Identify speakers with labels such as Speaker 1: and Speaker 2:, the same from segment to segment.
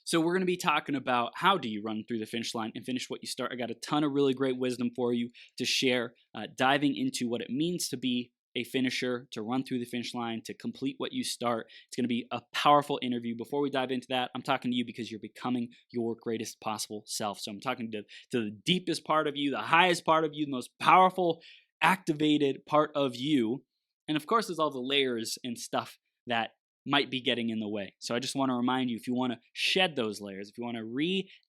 Speaker 1: So we're going to be talking about how do you run through the finish line and finish what you start. I got a ton of really great wisdom for you to share, diving into what it means to be a finisher, to run through the finish line, to complete what you start. It's going to be a powerful interview. Before we dive into that, I'm talking to you because you're becoming your greatest possible self. So I'm talking to the deepest part of you, the highest part of you, the most powerful, activated part of you. And of course, there's all the layers and stuff that might be getting in the way. So I just want to remind you, if you want to shed those layers, if you want to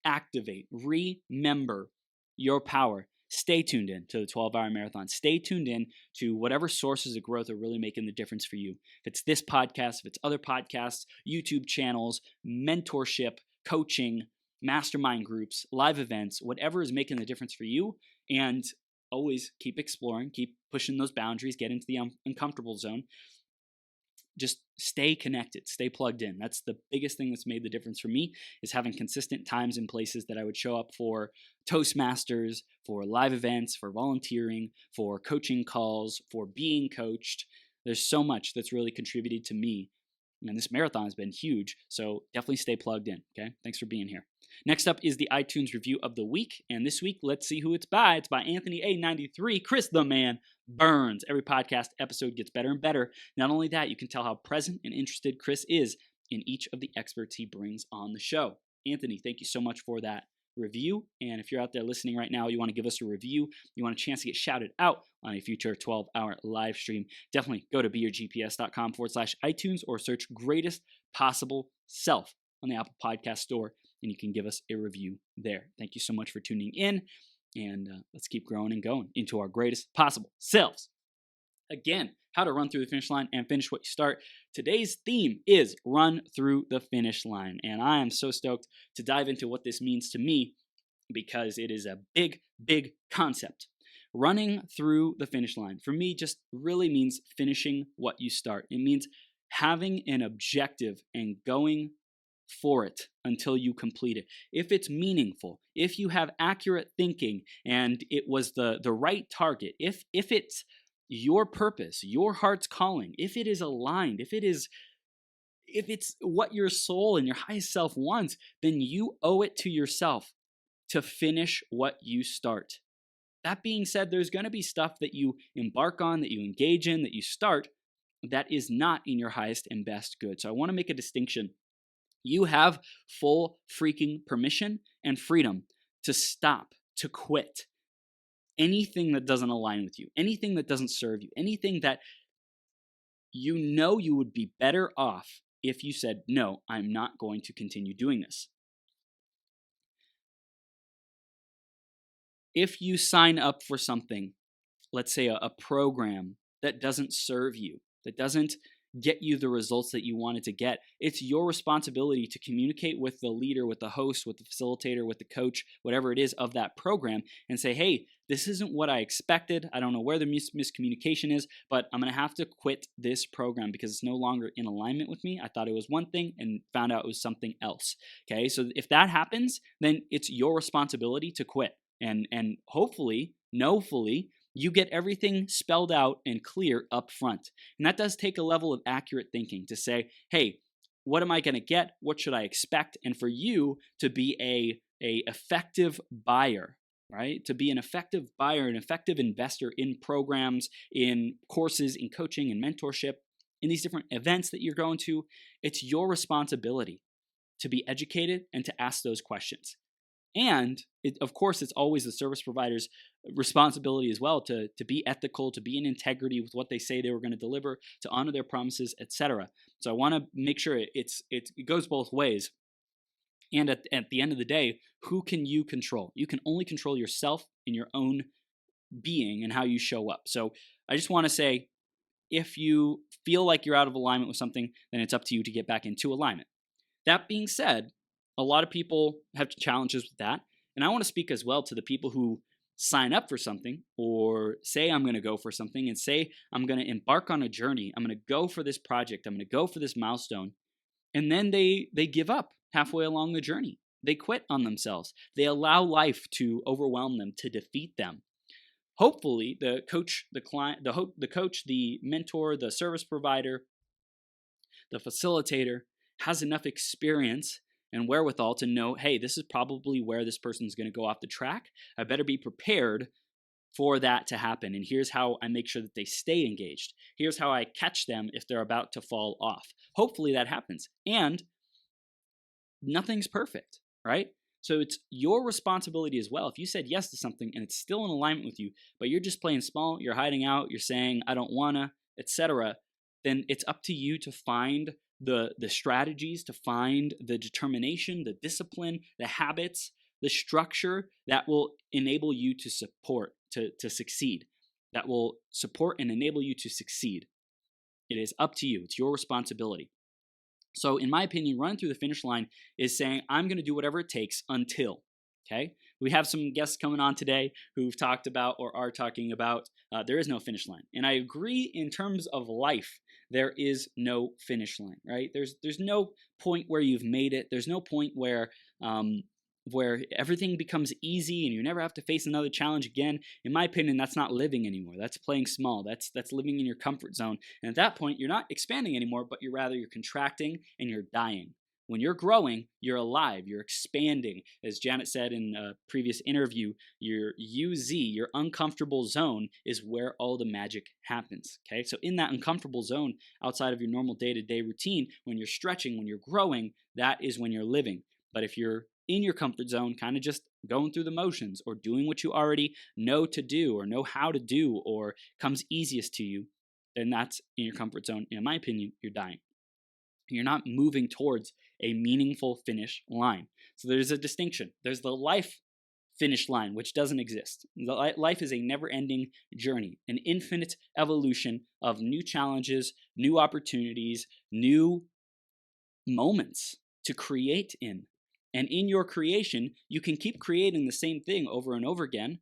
Speaker 1: reactivate, remember your power, stay tuned in to the 12-hour marathon. Stay tuned in to whatever sources of growth are really making the difference for you. If it's this podcast, if it's other podcasts, YouTube channels, mentorship, coaching, mastermind groups, live events, whatever is making the difference for you. And always keep exploring, keep pushing those boundaries, get into the uncomfortable zone. Just stay connected, stay plugged in. That's the biggest thing that's made the difference for me, is having consistent times and places that I would show up for Toastmasters, for live events, for volunteering, for coaching calls, for being coached. There's so much that's really contributed to me. And this marathon has been huge, so definitely stay plugged in, okay? Thanks for being here. Next up is the iTunes review of the week, and this week, let's see who it's by. It's by Anthony A93, Chris the Man Burns. Every podcast episode gets better and better. Not only that, you can tell how present and interested Chris is in each of the experts he brings on the show. Anthony, thank you so much for that review. And if you're out there listening right now, you want to give us a review, you want a chance to get shouted out on a future 12-hour live stream, definitely go to beyourgps.com/iTunes or search Greatest Possible Self on the Apple Podcast Store, and you can give us a review there. Thank you so much for tuning in, and let's keep growing and going into our greatest possible selves. Again, how to run through the finish line and finish what you start. Today's theme is run through the finish line, and I am so stoked to dive into what this means to me, because it is a big, big concept. Running through the finish line, for me, just really means finishing what you start. It means having an objective and going for it until you complete it. If it's meaningful, if you have accurate thinking and it was the right target, if it's your purpose, your heart's calling, if it is aligned, if it's what your soul and your highest self wants, then you owe it to yourself to finish what you start. That being said, there's going to be stuff that you embark on, that you engage in, that you start, that is not in your highest and best good. So I want to make a distinction. You have full freaking permission and freedom to stop, to quit anything that doesn't align with you, anything that doesn't serve you, anything that you know you would be better off if you said, no, I'm not going to continue doing this. If you sign up for something, let's say a program that doesn't serve you, that doesn't get you the results that you wanted to get, it's your responsibility to communicate with the leader, with the host, with the facilitator, with the coach, whatever it is of that program, and say, hey, this isn't what I expected. I don't know where the miscommunication is, but I'm going to have to quit this program because it's no longer in alignment with me. I thought it was one thing and found out it was something else. Okay, so if that happens, then it's your responsibility to quit. And hopefully, knowfully, you get everything spelled out and clear up front. And that does take a level of accurate thinking to say, hey, what am I going to get? What should I expect? And for you to be a effective buyer, right? To be an effective buyer, an effective investor in programs, in courses, in coaching, in mentorship, in these different events that you're going to, it's your responsibility to be educated and to ask those questions. And of course, it's always the service provider's responsibility as well to be ethical, to be in integrity with what they say they were going to deliver, to honor their promises, etc. So I want to make sure it goes both ways. And at the end of the day, who can you control? You can only control yourself and your own being and how you show up. So I just want to say, if you feel like you're out of alignment with something, then it's up to you to get back into alignment. That being said, a lot of people have challenges with that. And I want to speak as well to the people who sign up for something or say I'm going to go for something and say I'm going to embark on a journey. I'm going to go for this project. I'm going to go for this milestone. And then they give up halfway along the journey. They quit on themselves. They allow life to overwhelm them, to defeat them. Hopefully, the coach, the client, the coach, the mentor, the service provider, the facilitator has enough experience and wherewithal to know, hey, this is probably where this person's going to go off the track. I better be prepared for that to happen. And here's how I make sure that they stay engaged. Here's how I catch them if they're about to fall off. Hopefully that happens. And nothing's perfect, right? So it's your responsibility as well. If you said yes to something and it's still in alignment with you, but you're just playing small, you're hiding out, you're saying, I don't wanna, etc., then it's up to you to find the strategies, to find the determination, the discipline, the habits, the structure that will enable you to succeed, that will support and enable you to succeed. It is up to you. It's your responsibility. So in my opinion, running through the finish line is saying, I'm going to do whatever it takes until, okay? We have some guests coming on today who've talked about or are talking about there is no finish line. And I agree in terms of life, there is no finish line, right? There's no point where you've made it. There's no point where everything becomes easy and you never have to face another challenge again. In my opinion, that's not living anymore. That's playing small. That's living in your comfort zone. And at that point, you're not expanding anymore, but you're contracting and you're dying. When you're growing, you're alive, you're expanding. As Janet said in a previous interview, your UZ, your uncomfortable zone, is where all the magic happens, okay? So in that uncomfortable zone, outside of your normal day-to-day routine, when you're stretching, when you're growing, that is when you're living. But if you're in your comfort zone, kind of just going through the motions or doing what you already know to do or know how to do or comes easiest to you, then that's in your comfort zone. In my opinion, you're dying. You're not moving towards a meaningful finish line. So there's a distinction. There's the life finish line, which doesn't exist. Life is a never-ending journey, an infinite evolution of new challenges, new opportunities, new moments to create in. And in your creation, you can keep creating the same thing over and over again,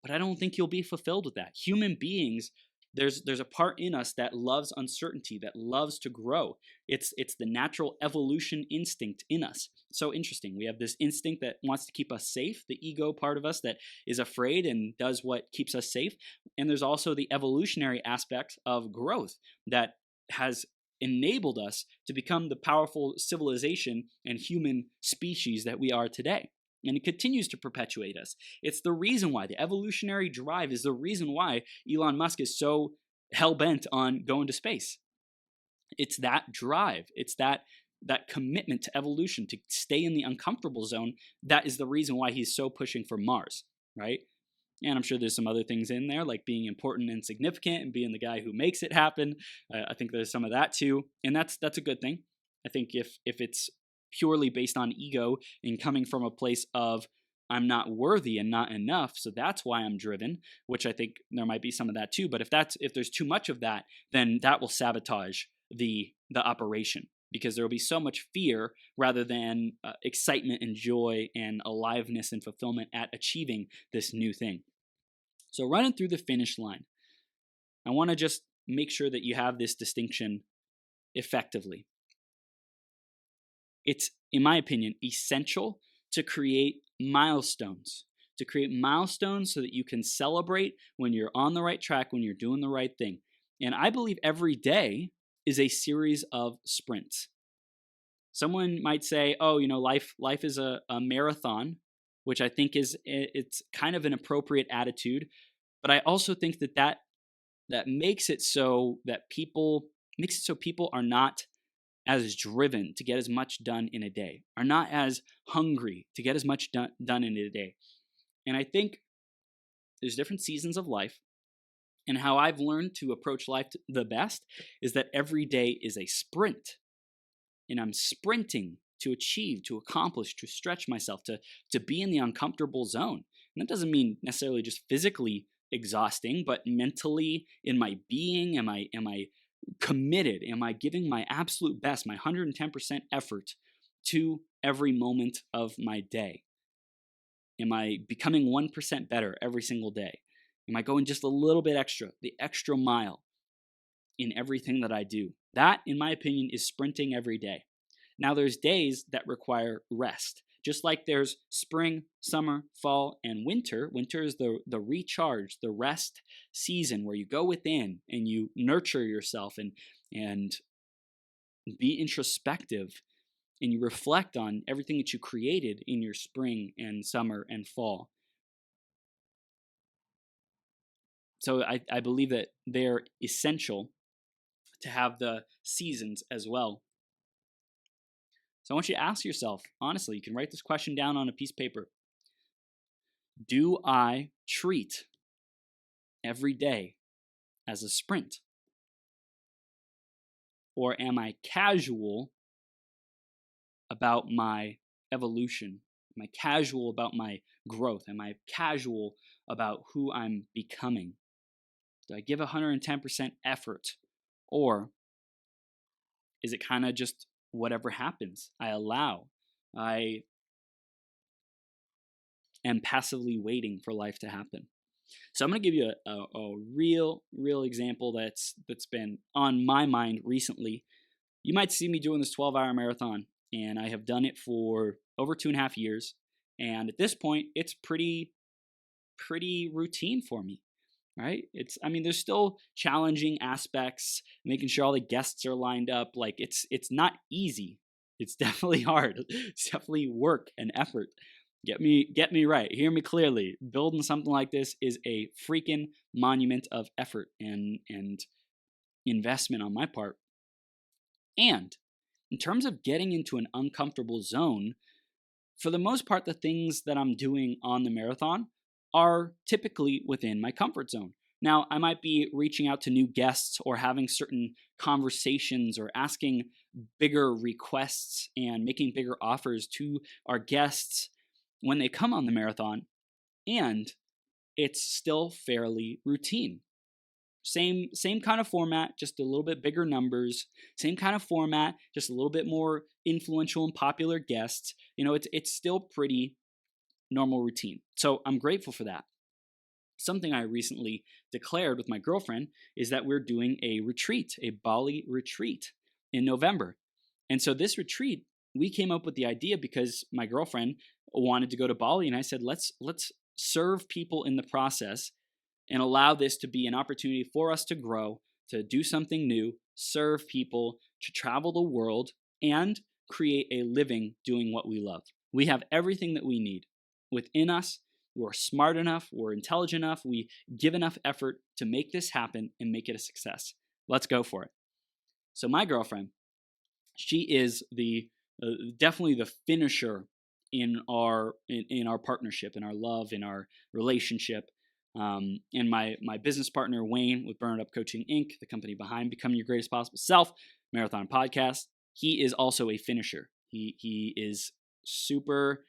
Speaker 1: but I don't think you'll be fulfilled with that. Human beings, there's a part in us that loves uncertainty, that loves to grow. It's the natural evolution instinct in us. So interesting. We have this instinct that wants to keep us safe, the ego part of us that is afraid and does what keeps us safe. And there's also the evolutionary aspect of growth that has enabled us to become the powerful civilization and human species that we are today. And it continues to perpetuate us. It's the reason why the evolutionary drive is the reason why Elon Musk is so hell-bent on going to space. It's that drive. It's that commitment to evolution, to stay in the uncomfortable zone. That is the reason why he's so pushing for Mars, right? And I'm sure there's some other things in there, like being important and significant and being the guy who makes it happen. I think there's some of that too. And that's a good thing. I think if it's purely based on ego and coming from a place of I'm not worthy and not enough, so that's why I'm driven, which I think there might be some of that too. But if there's too much of that, then that will sabotage the operation, because there will be so much fear rather than excitement and joy and aliveness and fulfillment at achieving this new thing. So running through the finish line, I want to just make sure that you have this distinction effectively. It's, in my opinion, essential to create milestones, so that you can celebrate when you're on the right track, when you're doing the right thing. And I believe every day is a series of sprints. Someone might say, oh, life is a marathon, which I think it's kind of an appropriate attitude. But I also think that makes it so people are not as driven to get as much done in a day, are not as hungry to get as much done in a day. And I think there's different seasons of life. And how I've learned to approach life the best is that every day is a sprint. And I'm sprinting to achieve, to accomplish, to stretch myself, to be in the uncomfortable zone. And that doesn't mean necessarily just physically exhausting, but mentally, in my being, am I committed? Am I giving my absolute best, my 110% effort to every moment of my day? Am I becoming 1% better every single day? Am I going just a little bit extra, the extra mile in everything that I do? That, in my opinion, is sprinting every day. Now, there's days that require rest. Just like there's spring, summer, fall, and winter. Winter is the recharge, the rest season where you go within and you nurture yourself and be introspective and you reflect on everything that you created in your spring and summer and fall. So I believe that they're essential to have the seasons as well. So I want you to ask yourself, honestly, you can write this question down on a piece of paper. Do I treat every day as a sprint? Or am I casual about my evolution? Am I casual about my growth? Am I casual about who I'm becoming? Do I give 110% effort? Or is it kind of just whatever happens? I allow. I am passively waiting for life to happen. So I'm going to give you a real example that's been on my mind recently. You might see me doing this 12-hour marathon, and I have done it for over 2.5 years. And at this point, it's pretty routine for me, right? There's still challenging aspects, making sure all the guests are lined up. Like it's not easy. It's definitely hard. It's definitely work and effort. Get me right. Hear me clearly. Building something like this is a freaking monument of effort and investment on my part. And in terms of getting into an uncomfortable zone, for the most part, the things that I'm doing on the marathon are typically within my comfort zone. Now, I might be reaching out to new guests or having certain conversations or asking bigger requests and making bigger offers to our guests when they come on the marathon, and it's still fairly routine. Same kind of format, just a little bit bigger numbers. Same kind of format, just a little bit more influential and popular guests. It's still pretty normal routine. So I'm grateful for that. Something I recently declared with my girlfriend is that we're doing a retreat, a Bali retreat in November. And so this retreat, we came up with the idea because my girlfriend wanted to go to Bali, and I said, let's serve people in the process and allow this to be an opportunity for us to grow, to do something new, serve people, to travel the world, and create a living doing what we love. We have everything that we need within us. We're smart enough, we're intelligent enough, we give enough effort to make this happen and make it a success. Let's go for it. So my girlfriend, she is definitely the finisher in our partnership, in our love, in our relationship. And my business partner, Wayne, with Burn It Up Coaching Inc., the company behind Becoming Your Greatest Possible Self, Marathon Podcast, he is also a finisher. He is super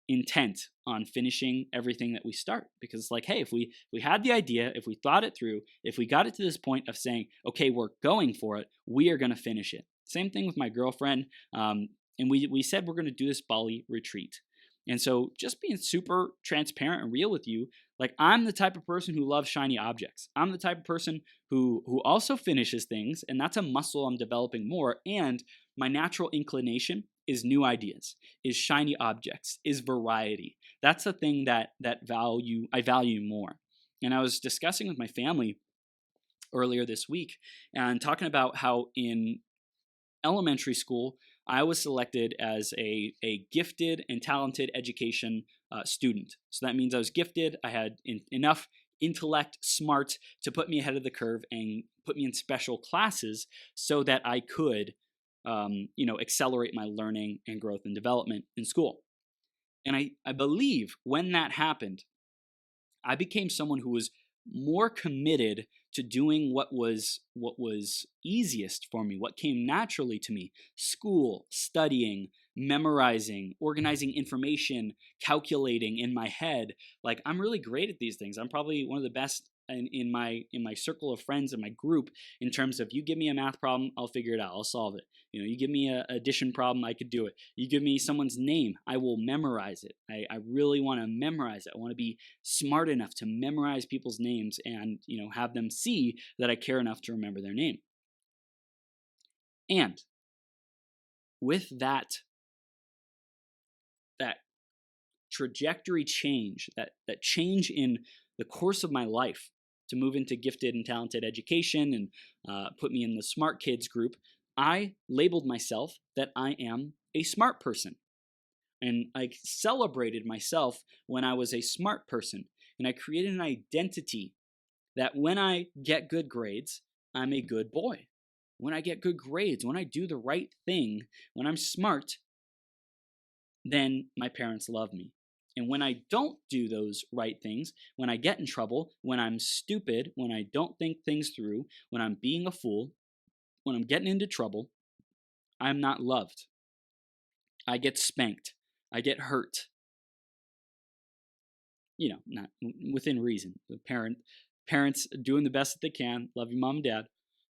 Speaker 1: intent on finishing everything that we start, because it's like, hey, if we had the idea, if we thought it through, if we got it to this point of saying, okay, we're going for it, we are going to finish it. Same thing with my girlfriend. And we said we're going to do this Bali retreat. And so just being super transparent and real with you, like I'm the type of person who loves shiny objects. I'm the type of person who also finishes things, and that's a muscle I'm developing more. And my natural inclination is new ideas, is shiny objects, is variety. That's the thing that I value more. And I was discussing with my family earlier this week and talking about how in elementary school, I was selected as a gifted and talented education student. So that means I was gifted. I had enough intellect, smart to put me ahead of the curve and put me in special classes so that I could, accelerate my learning and growth and development in school. And I believe when that happened, I became someone who was more committed to doing what was easiest for me, what came naturally to me: school, studying, memorizing, organizing information, calculating in my head. Like I'm really great at these things. I'm probably one of the best in my circle of friends in my group in terms of, you give me a math problem, I'll figure it out, I'll solve it. You give me an addition problem, I could do it. You give me someone's name, I will memorize it. I really want to memorize it. I want to be smart enough to memorize people's names and have them see that I care enough to remember their name. And with that trajectory change, that change in the course of my life to move into gifted and talented education and put me in the smart kids group, I labeled myself that I am a smart person. And I celebrated myself when I was a smart person. And I created an identity that when I get good grades, I'm a good boy. When I get good grades, when I do the right thing, when I'm smart, then my parents love me. And when I don't do those right things, when I get in trouble, when I'm stupid, when I don't think things through, when I'm being a fool, when I'm getting into trouble, I'm not loved. I get spanked. I get hurt. Not within reason. The parents doing the best that they can. Love you, mom and dad.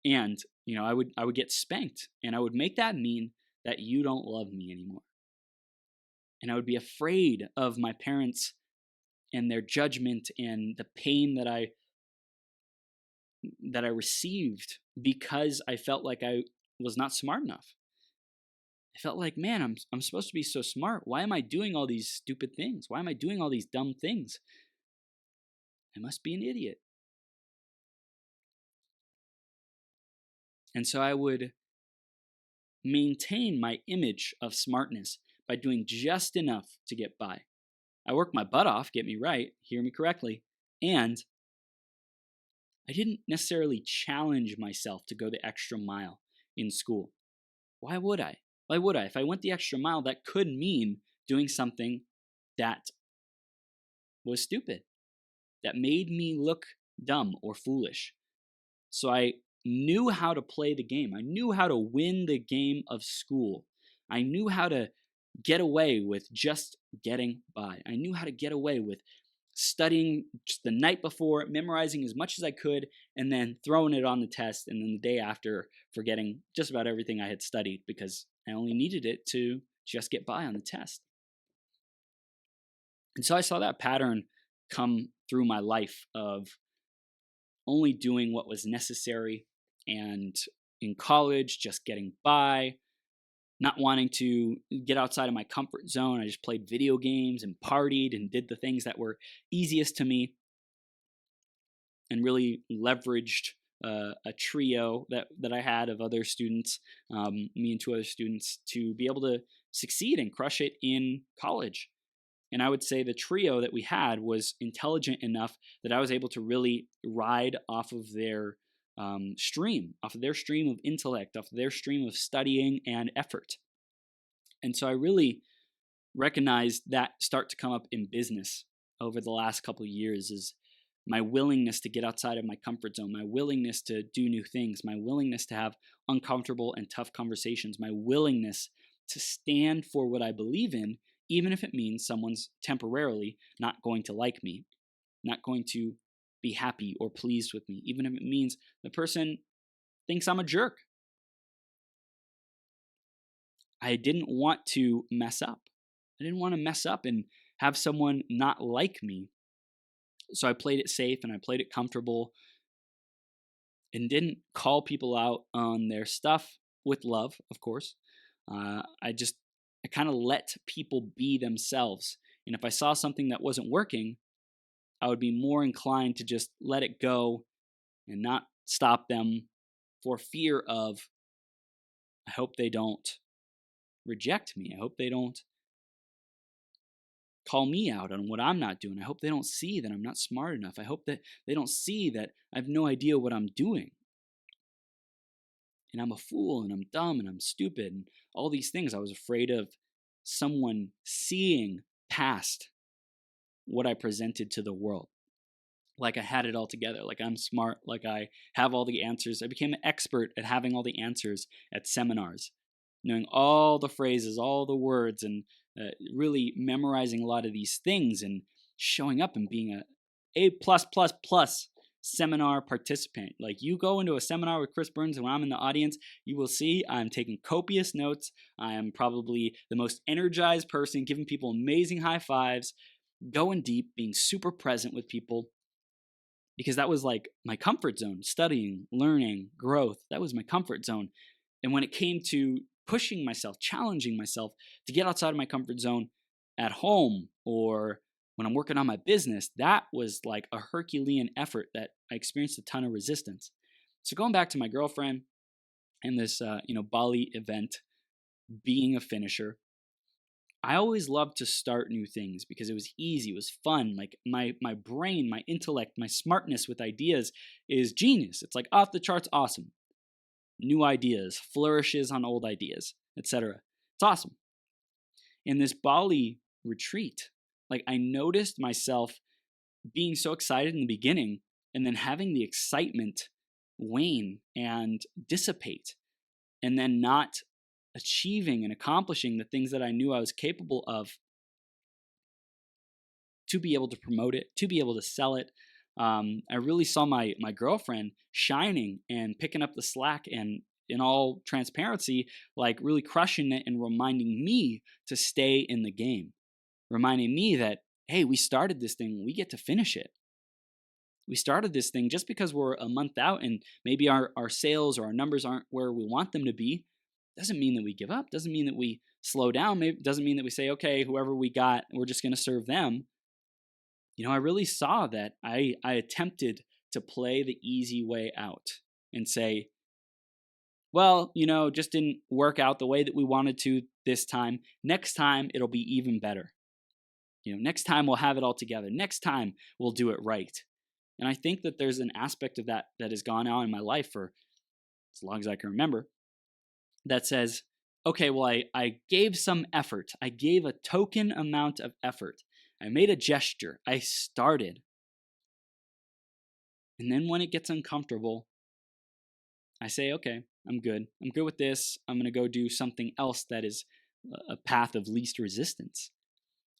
Speaker 1: And I would get spanked, and I would make that mean that you don't love me anymore. And I would be afraid of my parents and their judgment and the pain that I received because I felt like I was not smart enough. I felt like, man, I'm supposed to be so smart. Why am I doing all these stupid things? Why am I doing all these dumb things? I must be an idiot. And so I would maintain my image of smartness by doing just enough to get by. I worked my butt off, get me right, hear me correctly, and I didn't necessarily challenge myself to go the extra mile in school. Why would I? Why would I? If I went the extra mile, that could mean doing something that was stupid, that made me look dumb or foolish. So I knew how to play the game. I knew how to win the game of school. I knew how to get away with just getting by. I knew how to get away with studying just the night before, memorizing as much as I could, and then throwing it on the test, and then the day after forgetting just about everything I had studied because I only needed it to just get by on the test. And so I saw that pattern come through my life of only doing what was necessary, and in college just getting by, not wanting to get outside of my comfort zone. I just played video games and partied and did the things that were easiest to me, and really leveraged a trio that I had of other students, me and two other students, to be able to succeed and crush it in college. And I would say the trio that we had was intelligent enough that I was able to really ride off of their stream of intellect, off of their stream of studying and effort. And so I really recognized that start to come up in business over the last couple of years, is my willingness to get outside of my comfort zone, my willingness to do new things, my willingness to have uncomfortable and tough conversations, my willingness to stand for what I believe in, even if it means someone's temporarily not going to like me, not going to be happy or pleased with me, even if it means the person thinks I'm a jerk. I didn't want to mess up. I didn't want to mess up and have someone not like me. So I played it safe and I played it comfortable and didn't call people out on their stuff, with love, of course. I kind of let people be themselves. And if I saw something that wasn't working, I would be more inclined to just let it go and not stop them for fear of, I hope they don't reject me. I hope they don't call me out on what I'm not doing. I hope they don't see that I'm not smart enough. I hope that they don't see that I have no idea what I'm doing. And I'm a fool, and I'm dumb, and I'm stupid, and all these things. I was afraid of someone seeing past what I presented to the world. Like I had it all together, like I'm smart, like I have all the answers. I became an expert at having all the answers at seminars, knowing all the phrases, all the words, and really memorizing a lot of these things and showing up and being a A+++ seminar participant. Like, you go into a seminar with Chris Burns, and when I'm in the audience, you will see I'm taking copious notes. I am probably the most energized person, giving people amazing high fives, going deep, being super present with people, because that was like my comfort zone. Studying, learning, growth, that was my comfort zone. And when it came to pushing myself, challenging myself to get outside of my comfort zone at home or when I'm working on my business, that was like a Herculean effort that I experienced a ton of resistance. So going back to my girlfriend and this Bali event, being a finisher, I always loved to start new things because it was easy, it was fun. Like my brain, my intellect, my smartness with ideas is genius. It's like off the charts awesome. New ideas, flourishes on old ideas, etc. It's awesome. In this Bali retreat, like I noticed myself being so excited in the beginning and then having the excitement wane and dissipate and then not achieving and accomplishing the things that I knew I was capable of to be able to promote it, to be able to sell it. I really saw my girlfriend shining and picking up the slack and in all transparency, like really crushing it and reminding me to stay in the game, reminding me that, hey, we started this thing, we get to finish it. We started this thing just because we're a month out and maybe our sales or our numbers aren't where we want them to be. Doesn't mean that we give up, doesn't mean that we slow down, maybe doesn't mean that we say, okay, whoever we got, we're just going to serve them. I really saw that I attempted to play the easy way out and say, well, just didn't work out the way that we wanted to this time. Next time, it'll be even better. Next time we'll have it all together. Next time we'll do it right. And I think that there's an aspect of that has gone on in my life for as long as I can remember that says, okay, well, I gave some effort. I gave a token amount of effort. I made a gesture. I started. And then when it gets uncomfortable, I say, okay, I'm good. I'm good with this. I'm going to go do something else that is a path of least resistance.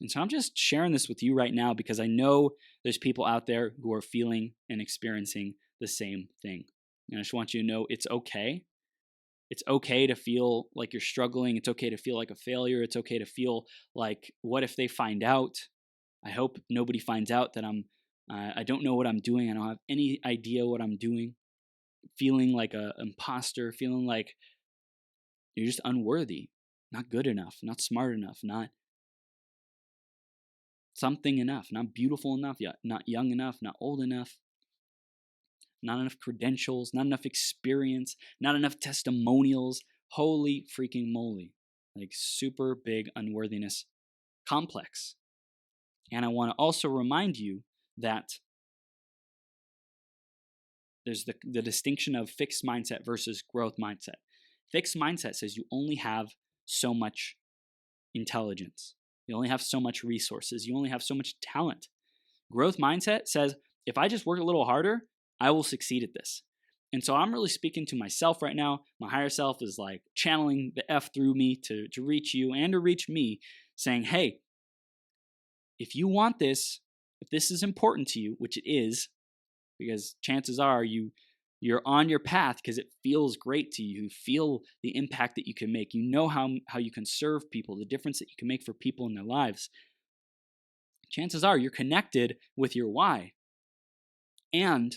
Speaker 1: And so I'm just sharing this with you right now because I know there's people out there who are feeling and experiencing the same thing. And I just want you to know it's okay. It's okay to feel like you're struggling. It's okay to feel like a failure. It's okay to feel like, what if they find out? I hope nobody finds out that I don't know what I'm doing. I don't have any idea what I'm doing. Feeling like an imposter, feeling like you're just unworthy, not good enough, not smart enough, not something enough, not beautiful enough, not young enough, not old enough, not enough credentials, not enough experience, not enough testimonials. Holy freaking moly. Like super big unworthiness complex. And I want to also remind you that there's the distinction of fixed mindset versus growth mindset. Fixed mindset says you only have so much intelligence. You only have so much resources. You only have so much talent. Growth mindset says, if I just work a little harder, I will succeed at this. And so I'm really speaking to myself right now. My higher self is like channeling the F through me to reach you and to reach me, saying, hey, if you want this, if this is important to you, which it is, because chances are you're on your path because it feels great to you. You feel the impact that you can make. You know how you can serve people, the difference that you can make for people in their lives. Chances are you're connected with your why. And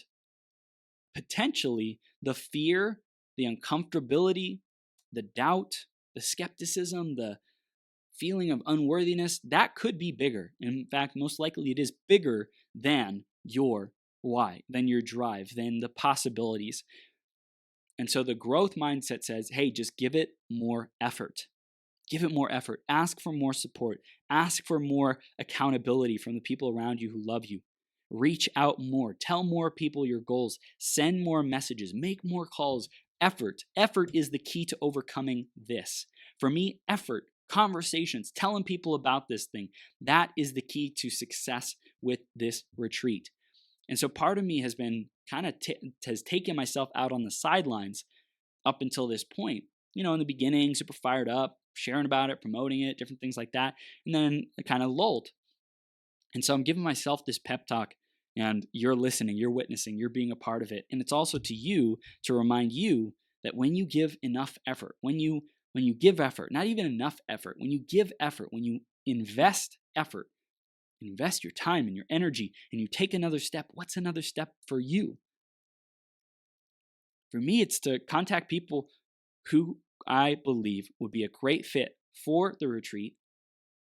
Speaker 1: potentially the fear, the uncomfortability, the doubt, the skepticism, the feeling of unworthiness, that could be bigger. In fact, most likely it is bigger than your why, than your drive, than the possibilities. And so the growth mindset says, hey, just give it more effort. Give it more effort. Ask for more support. Ask for more accountability from the people around you who love you. Reach out more. Tell more people your goals. Send more messages. Make more calls. Effort. Effort is the key to overcoming this. For me, effort, conversations, telling people about this thing, that is the key to success with this retreat. And so part of me has been kind of has taken myself out on the sidelines up until this point. In the beginning, super fired up, sharing about it, promoting it, different things like that. And then I kind of lulled. And so I'm giving myself this pep talk, and you're listening, you're witnessing, you're being a part of it. And it's also to you to remind you that when you give enough effort, when you give effort, not even enough effort, when you give effort, when you invest effort, invest your time and your energy, and you take another step, what's another step for you? For me, it's to contact people who I believe would be a great fit for the retreat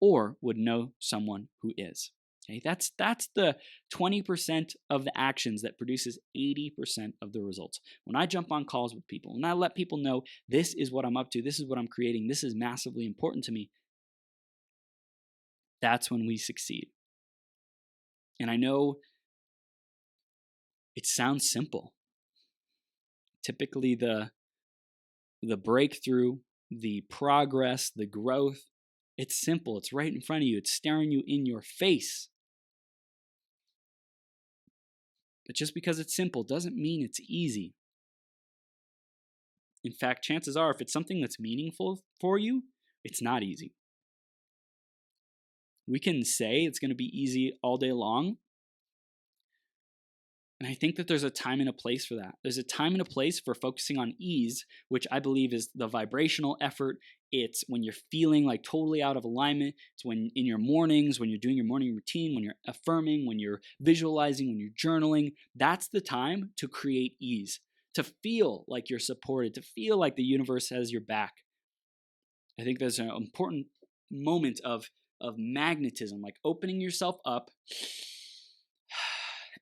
Speaker 1: or would know someone who is. Okay, that's the 20% of the actions that produces 80% of the results. When I jump on calls with people and I let people know this is what I'm up to, this is what I'm creating, this is massively important to me, that's when we succeed. And I know it sounds simple. Typically the breakthrough, the progress, the growth, it's simple. It's right in front of you. It's staring you in your face. But just because it's simple doesn't mean it's easy. In fact, chances are, if it's something that's meaningful for you, it's not easy. We can say it's going to be easy all day long. And I think that there's a time and a place for that. There's a time and a place for focusing on ease, which I believe is the vibrational effort. It's when you're feeling like totally out of alignment. It's when in your mornings, when you're doing your morning routine, when you're affirming, when you're visualizing, when you're journaling. That's the time to create ease, to feel like you're supported, to feel like the universe has your back. I think there's an important moment of magnetism, like opening yourself up,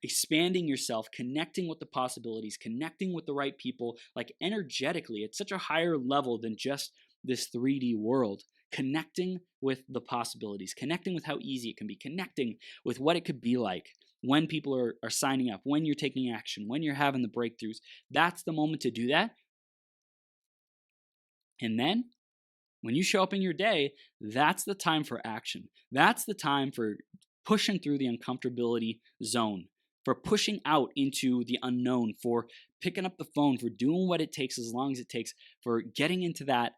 Speaker 1: expanding yourself, connecting with the possibilities, connecting with the right people, like energetically. It's such a higher level than just this 3D world. Connecting with the possibilities, connecting with how easy it can be, connecting with what it could be like when people are signing up, when you're taking action, when you're having the breakthroughs. That's the moment to do that. And then when you show up in your day, that's the time for action. That's the time for pushing through the uncomfortability zone, for pushing out into the unknown, for picking up the phone, for doing what it takes as long as it takes, for getting into that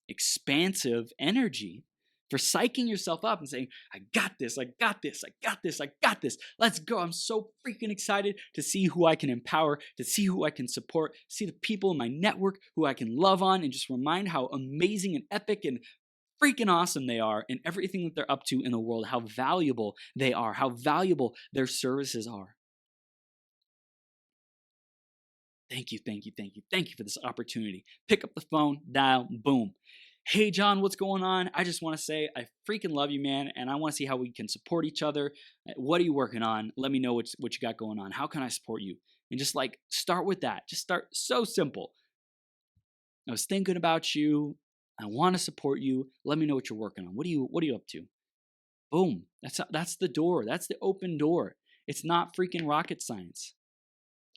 Speaker 1: expansive energy, for psyching yourself up and saying, I got this, I got this, I got this, I got this. Let's go. I'm so freaking excited to see who I can empower, to see who I can support, see the people in my network who I can love on, and just remind how amazing and epic and freaking awesome they are in everything that they're up to in the world, how valuable they are, how valuable their services are. Thank you, thank you, thank you, thank you for this opportunity. Pick up the phone, dial, boom. Hey, John, what's going on? I just want to say I freaking love you, man, and I want to see how we can support each other. What are you working on? Let me know what you got going on. How can I support you? And just like start with that. Just start so simple. I was thinking about you. I want to support you. Let me know what you're working on. What are you up to? Boom. That's the door. That's the open door. It's not freaking rocket science.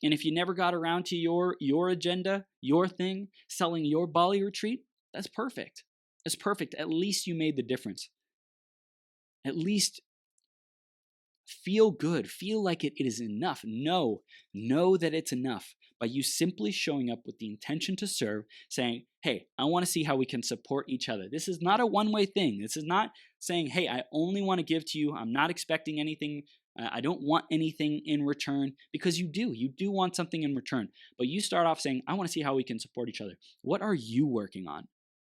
Speaker 1: And if you never got around to your agenda, your thing, selling your Bali retreat, that's perfect. It's perfect. At least you made the difference. At least feel good. Feel like it is enough. Know that it's enough by you simply showing up with the intention to serve, saying, hey, I want to see how we can support each other. This is not a one-way thing. This is not saying, hey, I only want to give to you. I'm not expecting anything. I don't want anything in return, because you do want something in return. But you start off saying, I want to see how we can support each other. What are you working on?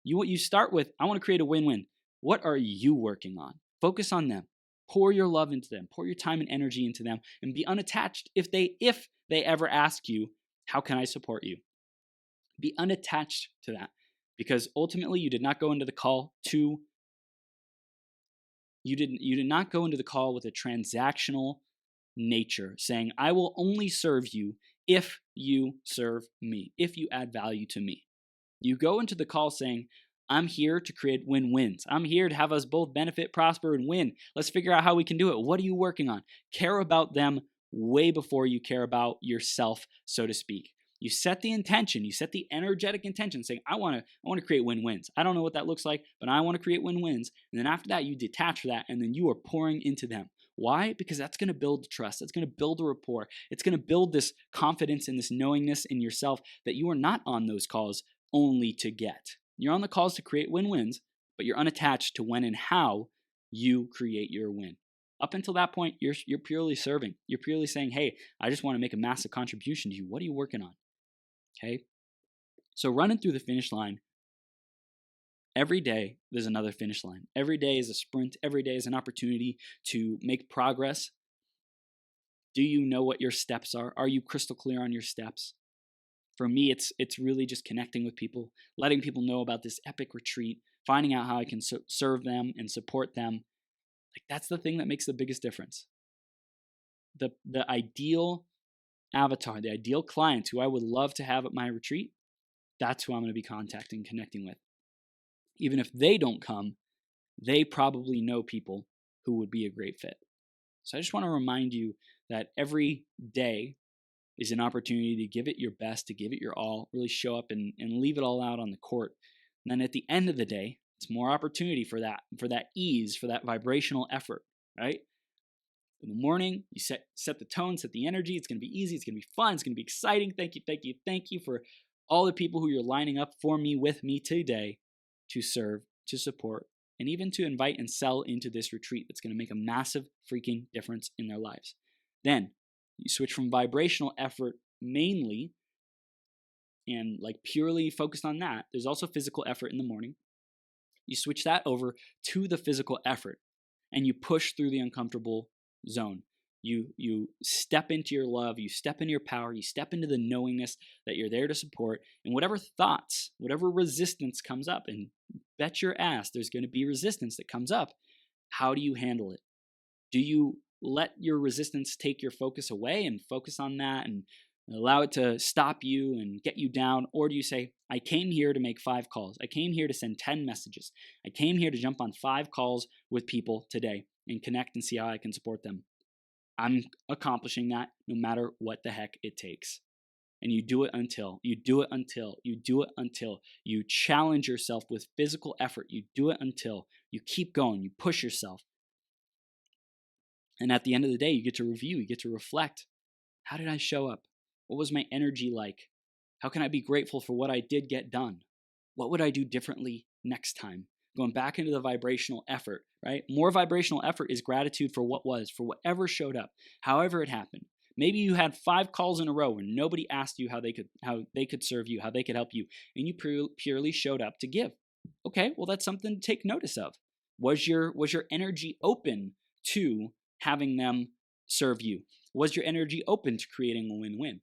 Speaker 1: You start with, I want to create a win-win. What are you working on? Focus on them. Pour your love into them. Pour your time and energy into them, and be unattached if they ever ask you, how can I support you? Be unattached to that, because ultimately you did not go into the call to you did not go into the call with a transactional nature, saying, I will only serve you if you serve me, if you add value to me. You go into the call saying, I'm here to create win-wins. I'm here to have us both benefit, prosper, and win. Let's figure out how we can do it. What are you working on? Care about them way before you care about yourself, so to speak. You set the intention, you set the energetic intention, saying, I want to create win-wins. I don't know what that looks like, but I want to create win-wins. And then after that, you detach for that, and then you are pouring into them. Why? Because that's going to build trust. That's going to build a rapport. It's going to build this confidence and this knowingness in yourself that you are not on those calls only to get. You're on the calls to create win-wins, but you're unattached to when and how you create your win. Up until that point, you're purely serving. You're purely saying, hey, I just want to make a massive contribution to you. What are you working on? Okay? So running through the finish line, every day there's another finish line. Every day is a sprint. Every day is an opportunity to make progress. Do you know what your steps are? Are you crystal clear on your steps? For me, it's really just connecting with people, letting people know about this epic retreat, finding out how I can serve them and support them, Like, that's the thing that makes the biggest difference. The ideal avatar, the ideal client who I would love to have at my retreat, that's who I'm going to be contacting, connecting with. Even if they don't come, they probably know people who would be a great fit. So I just want to remind you that every day is an opportunity to give it your best, to give it your all, really show up and leave it all out on the court. And then at the end of the day, it's more opportunity for that ease, for that vibrational effort, right? In the morning, you set the tone, set the energy. It's going to be easy. It's going to be fun. It's going to be exciting. Thank you for all the people who you're lining up for me, with me today, to serve, to support, and even to invite and sell into this retreat that's going to make a massive freaking difference in their lives. Then you switch from vibrational effort mainly and like purely focused on that. There's also physical effort in the morning. You switch that over to the physical effort and you push through the uncomfortable zone. You step into your love, you step into your power, you step into the knowingness that you're there to support, and whatever thoughts, whatever resistance comes up, and bet your ass there's going to be resistance that comes up, how do you handle it? Do you let your resistance take your focus away and focus on that and allow it to stop you and get you down? Or do you say, I came here to make 5 calls. I came here to send 10 messages. I came here to jump on 5 calls with people today and connect and see how I can support them. I'm accomplishing that no matter what the heck it takes. And you do it until you challenge yourself with physical effort. You do it until you keep going. You push yourself. And at the end of the day, you get to review, you get to reflect. How did I show up? What was my energy like? How can I be grateful for what I did get done? What would I do differently next time? Going back into the vibrational effort, right? More vibrational effort is gratitude for what was, for whatever showed up, however it happened. Maybe you had 5 calls in a row where nobody asked you how they could serve you, how they could help you, and you purely showed up to give. Okay, well, that's something to take notice of. Was your energy open to having them serve you? Was your energy open to creating a win-win?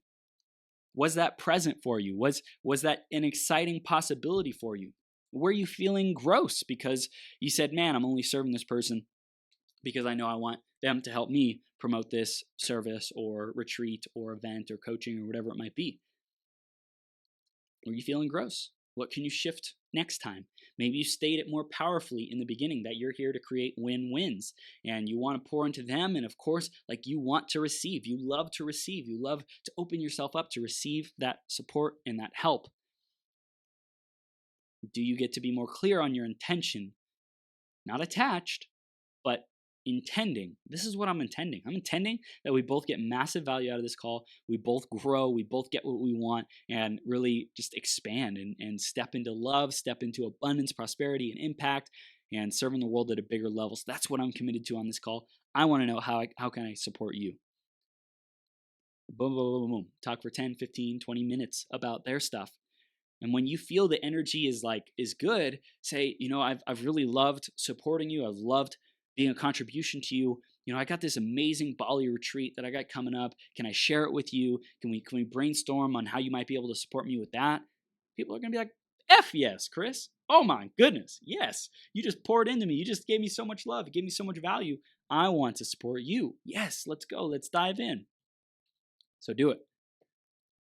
Speaker 1: Was that present for you? Was that an exciting possibility for you? Were you feeling gross because you said, man, I'm only serving this person because I know I want them to help me promote this service or retreat or event or coaching or whatever it might be? Were you feeling gross? What can you shift next time? Maybe you stated more powerfully in the beginning that you're here to create win-wins and you want to pour into them. And of course, like, you want to receive, you love to receive, you love to open yourself up to receive that support and that help. Do you get to be more clear on your intention? Not attached, but intending. This is what I'm intending. I'm intending that we both get massive value out of this call. We both grow. We both get what we want and really just expand and step into love, step into abundance, prosperity, and impact, and serving the world at a bigger level. So that's what I'm committed to on this call. I want to know how can I support you? Boom, boom, boom, boom. Talk for 10, 15, 20 minutes about their stuff. And when you feel the energy is good, say, I've really loved supporting you. I've loved being a contribution to you. I got this amazing Bali retreat that I got coming up. Can I share it with you? Can we brainstorm on how you might be able to support me with that? People are going to be like, F yes, Chris. Oh my goodness. Yes. You just poured into me. You just gave me so much love. You gave me so much value. I want to support you. Yes, let's go. Let's dive in. So do it.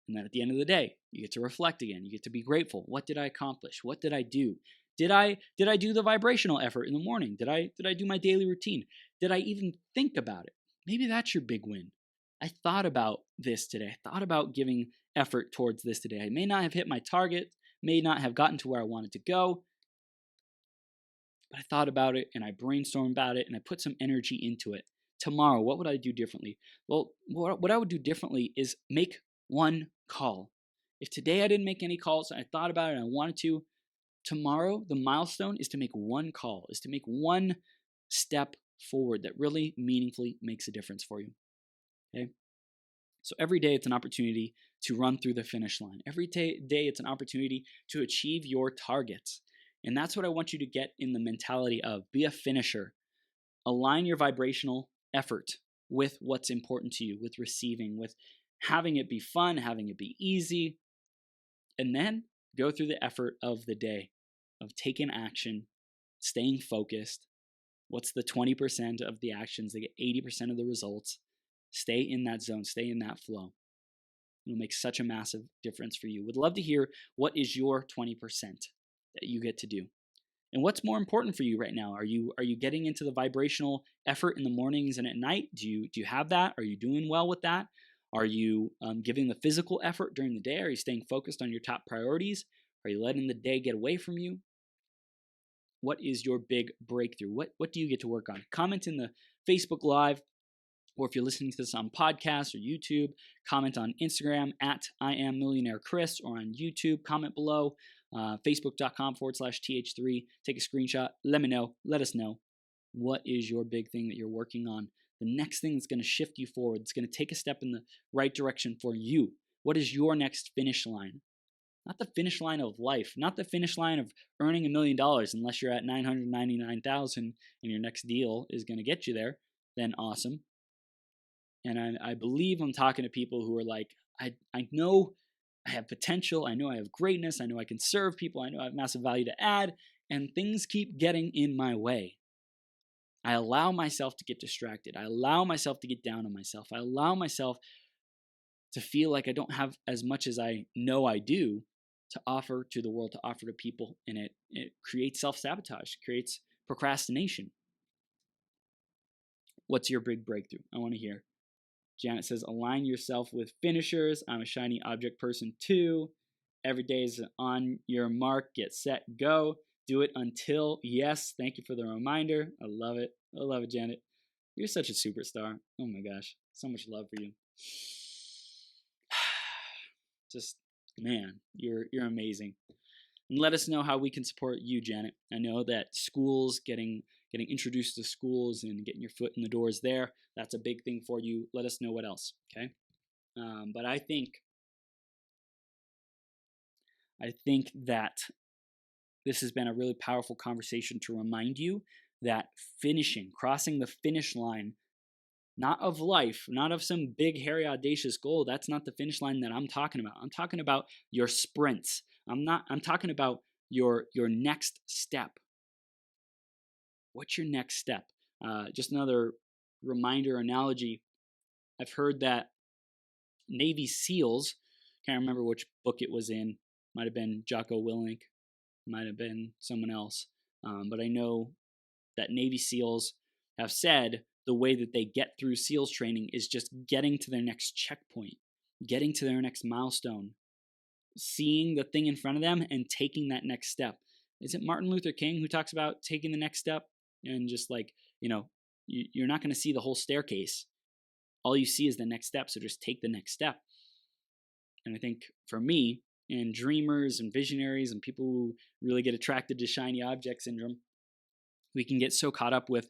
Speaker 1: And then at the end of the day, you get to reflect again. You get to be grateful. What did I accomplish? What did I do? Did I do the vibrational effort in the morning? Did I do my daily routine? Did I even think about it? Maybe that's your big win. I thought about this today. I thought about giving effort towards this today. I may not have hit my target, may not have gotten to where I wanted to go, but I thought about it and I brainstormed about it and I put some energy into it. Tomorrow, what would I do differently? Well, what I would do differently is make one call. If today I didn't make any calls and I thought about it and I wanted to, tomorrow the milestone is to make one call, is to make one step forward that really meaningfully makes a difference for you. Okay? So every day it's an opportunity to run through the finish line. Every day it's an opportunity to achieve your targets. And that's what I want you to get in the mentality of. Be a finisher. Align your vibrational effort with what's important to you, with receiving, with having it be fun, having it be easy, and then go through the effort of the day, of taking action, staying focused, What's the 20% of the actions that get 80% of the results? Stay in that zone, stay in that flow. It'll make such a massive difference for you. Would love to hear what is your 20% that you get to do. And what's more important for you right now? Are you getting into the vibrational effort in the mornings and at night? Do you have that? Are you doing well with that? Are you giving the physical effort during the day? Are you staying focused on your top priorities? Are you letting the day get away from you? What is your big breakthrough? What do you get to work on? Comment in the Facebook Live, or if you're listening to this on podcast or YouTube, comment on Instagram at I am Millionaire Chris, or on YouTube, comment below, facebook.com/th3. Take a screenshot. Let me know. Let us know. What is your big thing that you're working on? The next thing that's going to shift you forward. It's going to take a step in the right direction for you. What is your next finish line? Not the finish line of life, not the finish line of earning $1 million, unless you're at 999,000 and your next deal is going to get you there. Then awesome. And I believe I'm talking to people who are like, I know I have potential. I know I have greatness. I know I can serve people. I know I have massive value to add, and things keep getting in my way. I allow myself to get distracted. I allow myself to get down on myself. I allow myself to feel like I don't have as much as I know I do to offer to the world, to offer to people. And it creates self-sabotage, creates procrastination. What's your big breakthrough? I want to hear. Janet says, align yourself with finishers. I'm a shiny object person too. Every day is on your mark, get set, go. Do it until yes. Thank you for the reminder. I love it. I love it, Janet. You're such a superstar. Oh my gosh. So much love for you. Just, man, you're amazing. And let us know how we can support you, Janet. I know that schools, getting introduced to schools and getting your foot in the doors there, that's a big thing for you. Let us know what else, okay? But I think that this has been a really powerful conversation to remind you that crossing the finish line, not of life, not of some big, hairy, audacious goal. That's not the finish line that I'm talking about. I'm talking about your sprints. I'm talking about your next step. What's your next step? Just another reminder, analogy. I've heard that Navy SEALs, can't remember which book it was in, might have been Jocko Willink, might have been someone else, but I know that Navy SEALs have said the way that they get through SEALs training is just getting to their next checkpoint, getting to their next milestone, seeing the thing in front of them and taking that next step. Is it Martin Luther King who talks about taking the next step? And just like, you're not going to see the whole staircase. All you see is the next step, so just take the next step. And I think for me, and dreamers and visionaries and people who really get attracted to shiny object syndrome, we can get so caught up with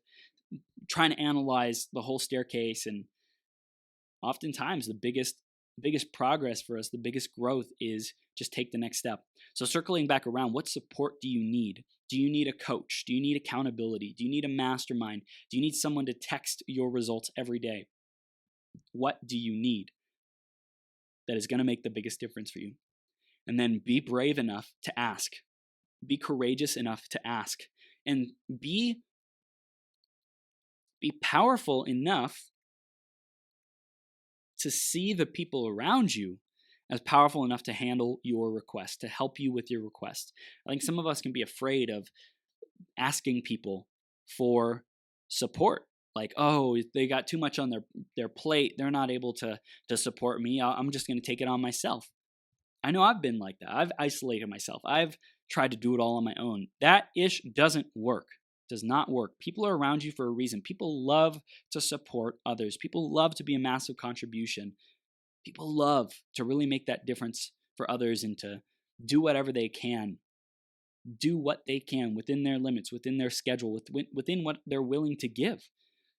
Speaker 1: trying to analyze the whole staircase, and oftentimes the biggest progress for us, the biggest growth is just take the next step. So circling back around, what support do you need? Do you need a coach? Do you need accountability? Do you need a mastermind? Do you need someone to text your results every day? What do you need that is going to make the biggest difference for you? And then be brave enough to ask. Be courageous enough to ask. And be powerful enough to see the people around you as powerful enough to handle your request, to help you with your request. I think some of us can be afraid of asking people for support. Like, oh, they got too much on their plate. They're not able to support me. I'm just going to take it on myself. I know I've been like that. I've isolated myself. I've tried to do it all on my own. That ish doesn't work. Does not work. People are around you for a reason. People love to support others. People love to be a massive contribution. People love to really make that difference for others and to do whatever they can. Do what they can within their limits, within their schedule, within what they're willing to give.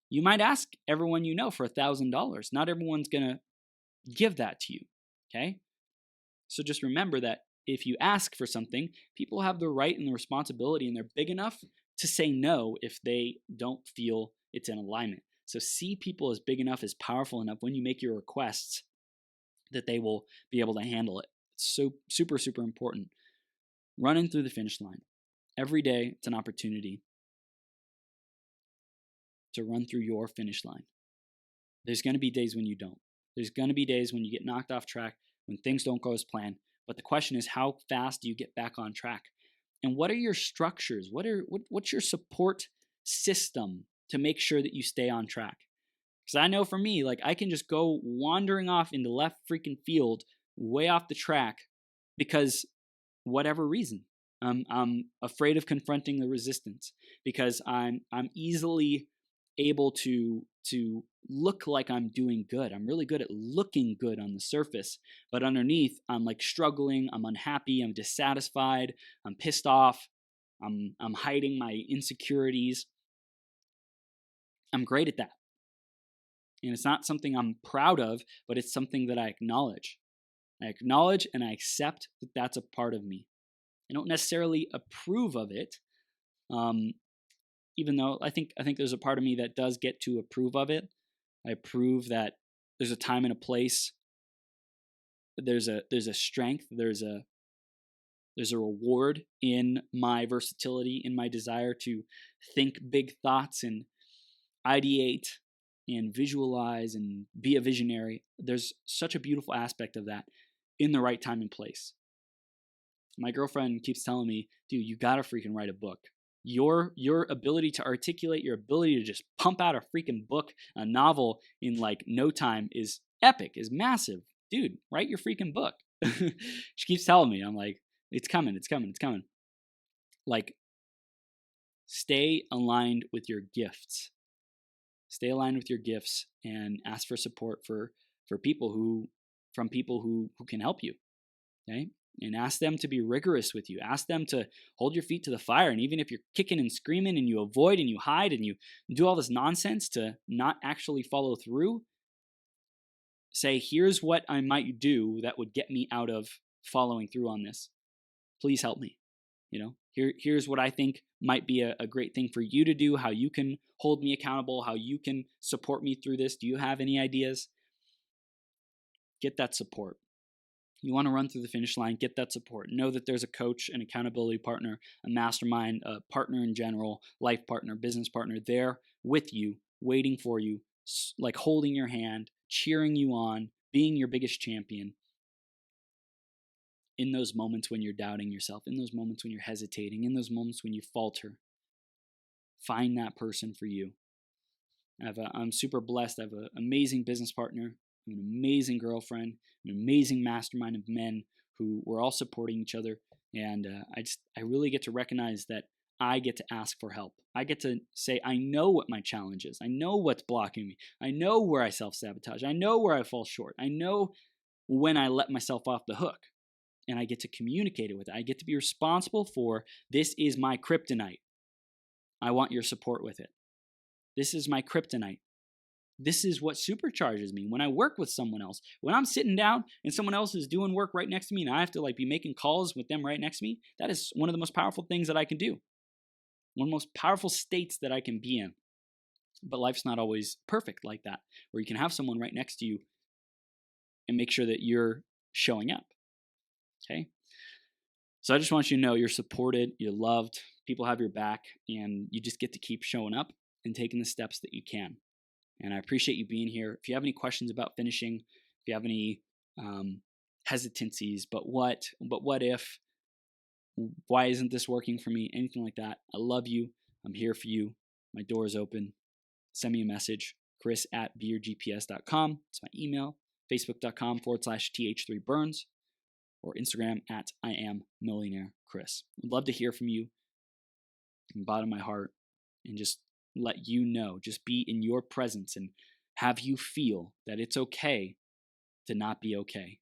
Speaker 1: You might ask everyone you know for $1,000. Not everyone's going to give that to you, okay? So just remember that if you ask for something, people have the right and the responsibility, and they're big enough to say no if they don't feel it's in alignment. So see people as big enough, as powerful enough when you make your requests that they will be able to handle it. It's so super, super important. Running through the finish line. Every day, it's an opportunity to run through your finish line. There's going to be days when you don't. There's going to be days when you get knocked off track, when things don't go as planned. But the question is, how fast do you get back on track? And what are your structures? What's your support system to make sure that you stay on track? Because I know for me, like, I can just go wandering off into left freaking field, way off the track, because whatever reason. I'm afraid of confronting the resistance, because I'm easily able to look like I'm doing good. I'm really good at looking good on the surface, but underneath I'm like struggling, I'm unhappy, I'm dissatisfied, I'm pissed off, I'm hiding my insecurities. I'm great at that. And it's not something I'm proud of, but it's something that I acknowledge. I acknowledge and I accept that that's a part of me. I don't necessarily approve of it, even though I think there's a part of me that does get to approve of it. I approve that there's a time and a place. There's a strength. There's a reward in my versatility, in my desire to think big thoughts and ideate and visualize and be a visionary. There's such a beautiful aspect of that in the right time and place. My girlfriend keeps telling me, dude, you gotta freaking write a book. Your ability to articulate, your ability to just pump out a freaking book, a novel in like no time is epic, is massive. Dude, write your freaking book. She keeps telling me, I'm like, it's coming. Like, stay aligned with your gifts. Stay aligned with your gifts and ask for support from people who can help you. Okay? And ask them to be rigorous with you. Ask them to hold your feet to the fire. And even if you're kicking and screaming and you avoid and you hide and you do all this nonsense to not actually follow through, say, here's what I might do that would get me out of following through on this. Please help me. Here's what I think might be a great thing for you to do, how you can hold me accountable, how you can support me through this. Do you have any ideas? Get that support. You want to run through the finish line, get that support. Know that there's a coach, an accountability partner, a mastermind, a partner in general, life partner, business partner there with you, waiting for you, like holding your hand, cheering you on, being your biggest champion. In those moments when you're doubting yourself, in those moments when you're hesitating, in those moments when you falter, find that person for you. I'm super blessed. I have an amazing business partner, an amazing girlfriend, an amazing mastermind of men who we're all supporting each other. And I really get to recognize that I get to ask for help. I get to say, I know what my challenge is. I know what's blocking me. I know where I self-sabotage. I know where I fall short. I know when I let myself off the hook. And I get to communicate it with it. I get to be responsible for, this is my kryptonite. I want your support with it. This is my kryptonite. This is what supercharges me when I work with someone else. When I'm sitting down and someone else is doing work right next to me and I have to like be making calls with them right next to me, that is one of the most powerful things that I can do. One of the most powerful states that I can be in. But life's not always perfect like that, where you can have someone right next to you and make sure that you're showing up. Okay? So I just want you to know you're supported, you're loved, people have your back, and you just get to keep showing up and taking the steps that you can. And I appreciate you being here. If you have any questions about finishing, if you have any hesitancies, but what if, why isn't this working for me, anything like that, I love you. I'm here for you. My door is open. Send me a message, chris@beyourgps.com. It's my email, facebook.com/th3burns, or Instagram @IamMillionaireChris. I'd love to hear from you from the bottom of my heart and just let you know, just be in your presence and have you feel that it's okay to not be okay.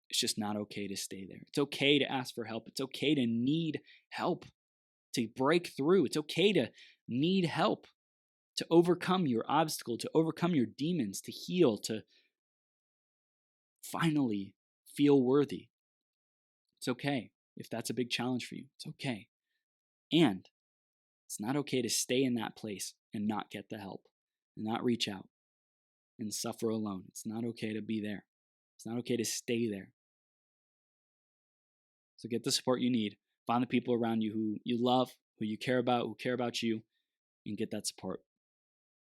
Speaker 1: It's just not okay to stay there. It's okay to ask for help. It's okay to need help to break through. It's okay to need help to overcome your obstacle, to overcome your demons, to heal, to finally feel worthy. It's okay if that's a big challenge for you. It's okay. And it's not okay to stay in that place and not get the help and not reach out and suffer alone. It's not okay to be there. It's not okay to stay there. So get the support you need. Find the people around you who you love, who you care about, who care about you, and get that support.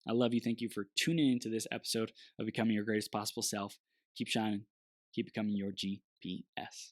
Speaker 1: I love you. Thank you for tuning into this episode of Becoming Your Greatest Possible Self. Keep shining. Keep becoming your GPS.